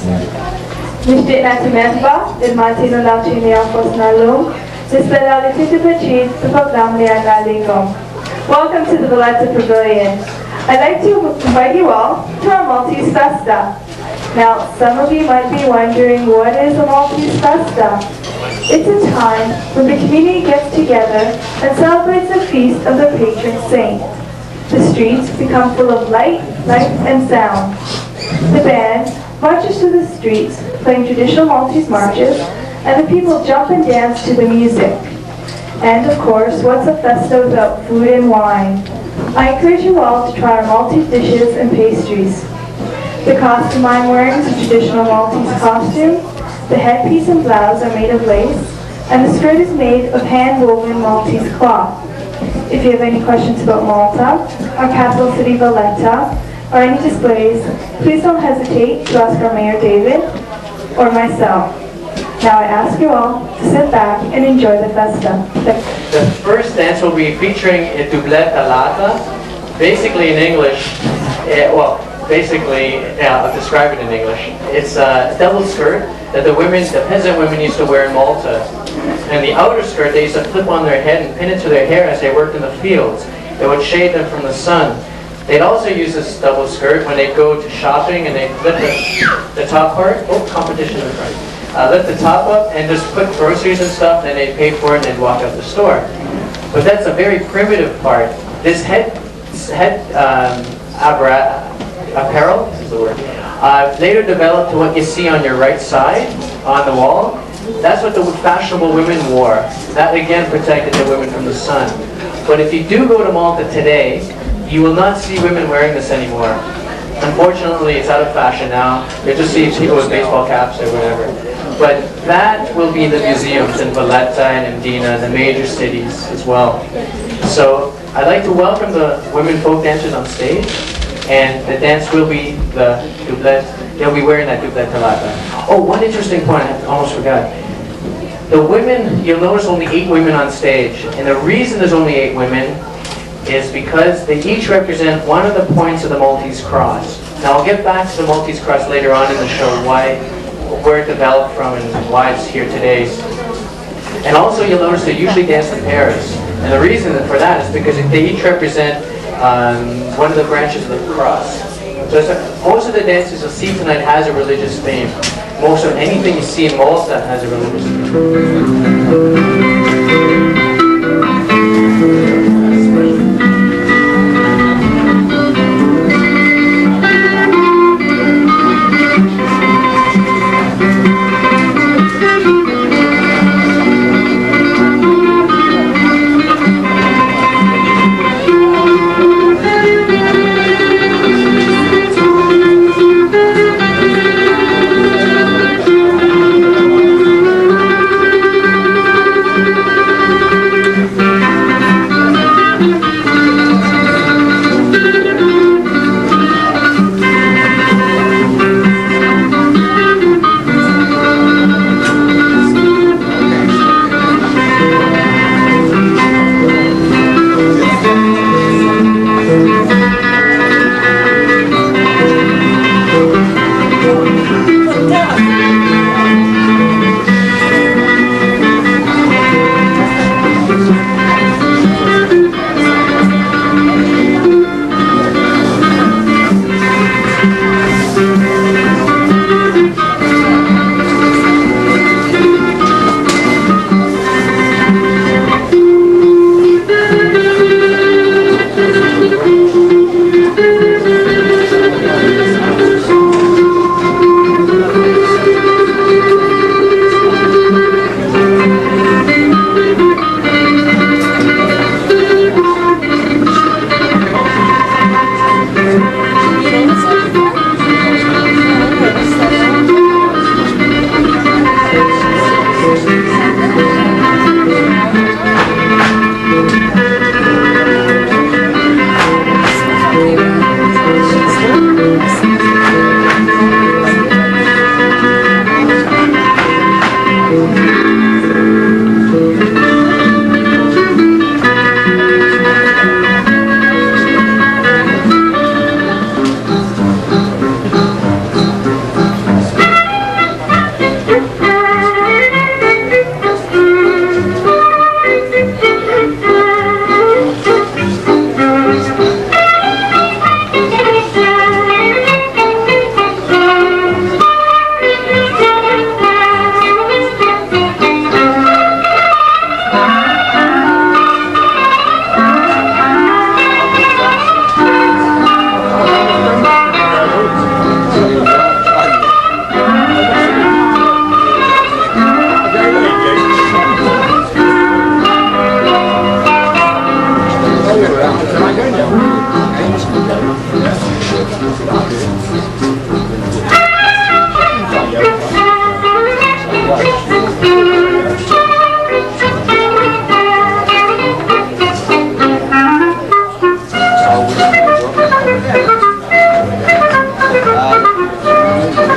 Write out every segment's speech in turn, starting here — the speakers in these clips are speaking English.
Nishtiqna Tumethba, il-Malti nulawċini għafos nallum, nispera li titi bħċid t-program li għanna likom. Welcome to the Valletta Pavilion. I'd like to invite you all to our Maltese Festa. Now, some of you might be wondering, what is a Maltese Festa? It's a time when the community gets together and celebrates the feast of the patron saint. The streets become full of light, and sound. The band marches through the streets, playing traditional Maltese marches, and the people jump and dance to the music. And of course, what's a festa without food and wine? I encourage you all to try our Maltese dishes and pastries. The costume I'm wearing is a traditional Maltese costume. The headpiece and blouse are made of lace, and the skirt is made of hand-woven Maltese cloth. If you have any questions about Malta, our capital city Valletta, or any displays, please don't hesitate to ask our Mayor David or myself. Now I ask you all to sit back and enjoy the festa. The first dance will be featuring a doubletta lata. Basically in English, I'll describe it in English. It's a double skirt that the peasant women used to wear in Malta. And the outer skirt they used to flip on their head and pin it to their hair as they worked in the fields. It would shade them from the sun. They'd also use this double skirt when they go to shopping and they lift the top part. Oh, competition in front. Lift the top up and just put groceries and stuff, and they'd pay for it and they'd walk out the store. But that's a very primitive part. This head apparel, this is the word, later developed to what you see on your right side on the wall. That's what the fashionable women wore. That again protected the women from the sun. But if you do go to Malta today, you will not see women wearing this anymore. Unfortunately, it's out of fashion now. You just see people with baseball caps or whatever. But that will be the museums in Valletta and Mdina, the major cities as well. So I'd like to welcome the women folk dancers on stage. And the dance will be the doublet. They'll be wearing that doublet talata. Oh, one interesting point, I almost forgot. The women, you'll notice only 8 women on stage. And the reason there's only 8 women is because they each represent one of the points of the Maltese cross. Now I'll get back to the Maltese cross later on in the show, where it developed from and why it's here today. And also you'll notice they usually dance in pairs. And the reason for that is because they each represent one of the branches of the cross. So most of the dances you'll see tonight has a religious theme. Most of anything you see in Malta has a religious theme.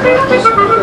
Just